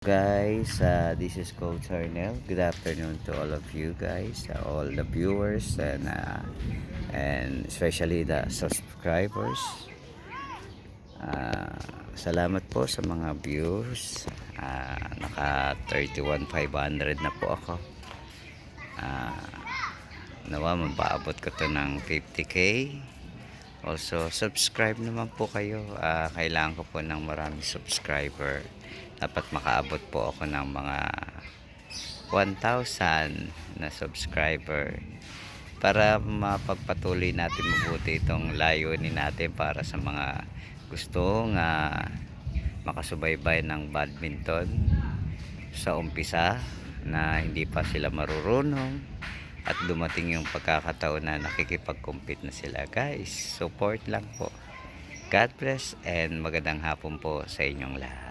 Guys, this is Coach Arnel. Good afternoon to all of you guys, all the viewers, and especially the subscribers. Uh, Salamat po sa mga views. Naka 31,500 na po ako. Nawa mapaabot ko to ng 50k. Also, subscribe naman po kayo. Kailangan ko po ng maraming subscriber. Dapat makaabot po ako ng mga 1,000 na subscriber para mapagpatuloy natin mabuti itong layunin natin para sa mga gustong makasubaybay ng badminton sa umpisa na hindi pa sila marurunong at dumating yung pagkakataon na nakikipag-compete na sila. Guys, support lang po. God bless and magandang hapon po sa inyong lahat.